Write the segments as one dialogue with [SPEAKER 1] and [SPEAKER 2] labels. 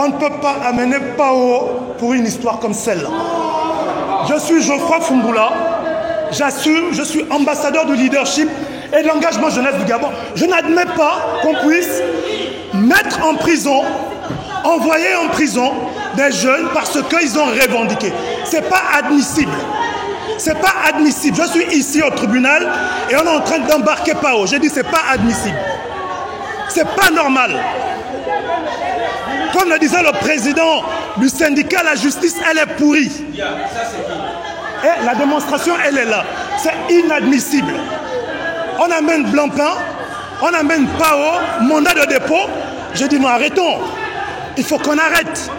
[SPEAKER 1] On ne peut pas amener Pao pour une histoire comme celle-là. Je suis Geoffroy Foumbula. J'assume, je suis ambassadeur du leadership et de l'engagement jeunesse du Gabon. Je n'admets pas qu'on puisse mettre en prison, envoyer en prison des jeunes parce qu'ils ont revendiqué. C'est pas admissible. C'est pas admissible. Je suis ici au tribunal et on est en train d'embarquer Pao. J'ai dit c'est pas admissible. C'est pas normal. Comme le disait le président du syndicat, la justice, elle est pourrie. Et la démonstration, elle est là. C'est inadmissible. On amène Blancpain, on amène Pao, mandat de dépôt. J'ai dit non, arrêtons. Il faut qu'on arrête.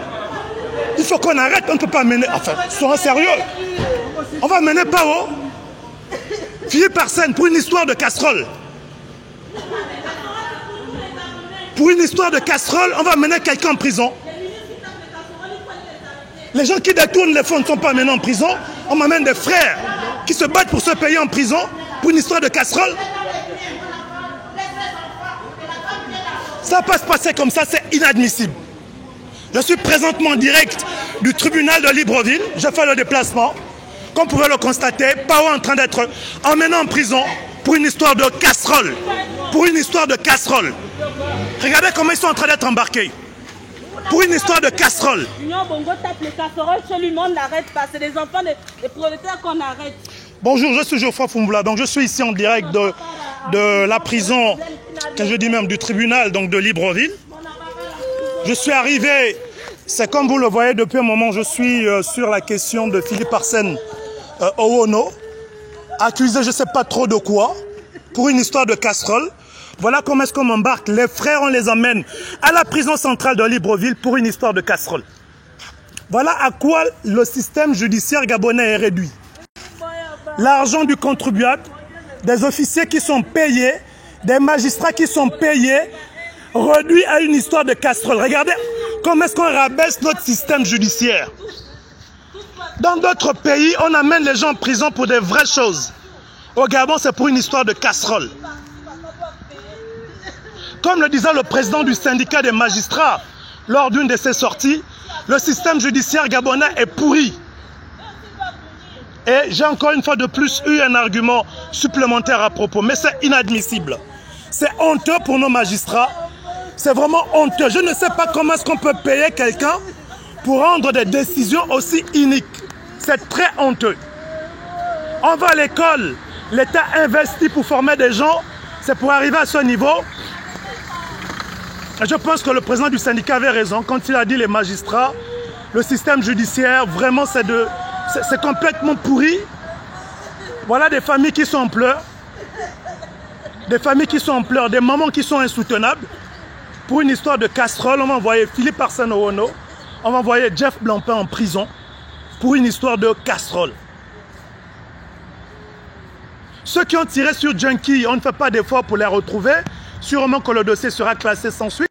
[SPEAKER 1] Il faut qu'on arrête. On ne peut pas mener. Enfin, soyons sérieux. On va mener Pao, Philippe Arsène, pour une histoire de casserole. Pour une histoire de casserole, on va mener quelqu'un en prison. Les gens qui détournent les fonds ne sont pas menés en prison. On m'amène des frères qui se battent pour se payer en prison pour une histoire de casserole. Ça ne peut pas se passer comme ça, c'est inadmissible. Je suis présentement en direct du tribunal de Libreville. J'ai fait le déplacement. Comme vous pouvez le constater, Pao est en train d'être emmené en prison pour une histoire de casserole. Pour une histoire de casserole. Regardez comment ils sont en train d'être embarqués. Pour une histoire de casserole.
[SPEAKER 2] L'Union Bongo tape les casseroles, chez lui, on n'arrête pas. C'est des enfants des prolétaires qu'on arrête.
[SPEAKER 1] Bonjour, je suis Geoffroy Foumbula. Donc je suis ici en direct de la prison, que je dis même du tribunal donc de Libreville. Je suis arrivé, c'est comme vous le voyez depuis un moment, je suis sur la question de Philippe Arsène Owono, accusé je ne sais pas trop de quoi, pour une histoire de casserole. Voilà comment est-ce qu'on m'embarque. Les frères, on les emmène à la prison centrale de Libreville pour une histoire de casserole. Voilà à quoi le système judiciaire gabonais est réduit. L'argent du contribuable, des officiers qui sont payés, des magistrats qui sont payés, réduit à une histoire de casserole. Regardez comment est-ce qu'on rabaisse notre système judiciaire. Dans d'autres pays, on amène les gens en prison pour des vraies choses. Au Gabon, c'est pour une histoire de casserole. Comme le disait le président du syndicat des magistrats lors d'une de ses sorties, le système judiciaire gabonais est pourri. Et j'ai encore une fois de plus eu un argument supplémentaire à propos. Mais c'est inadmissible. C'est honteux pour nos magistrats. C'est vraiment honteux. Je ne sais pas comment est-ce qu'on peut payer quelqu'un pour rendre des décisions aussi iniques. C'est très honteux. On va à l'école, l'État investit pour former des gens. C'est pour arriver à ce niveau. Je pense que le président du syndicat avait raison quand il a dit les magistrats, le système judiciaire, vraiment c'est complètement pourri. Voilà des familles qui sont en pleurs, des familles qui sont en pleurs, des mamans qui sont insoutenables. Pour une histoire de casserole, on va envoyer Philippe Arsène Owono, on va envoyer Jeff Blancpain en prison pour une histoire de casserole. Ceux qui ont tiré sur Junkie, on ne fait pas d'effort pour les retrouver. Sûrement que le dossier sera classé sans suite.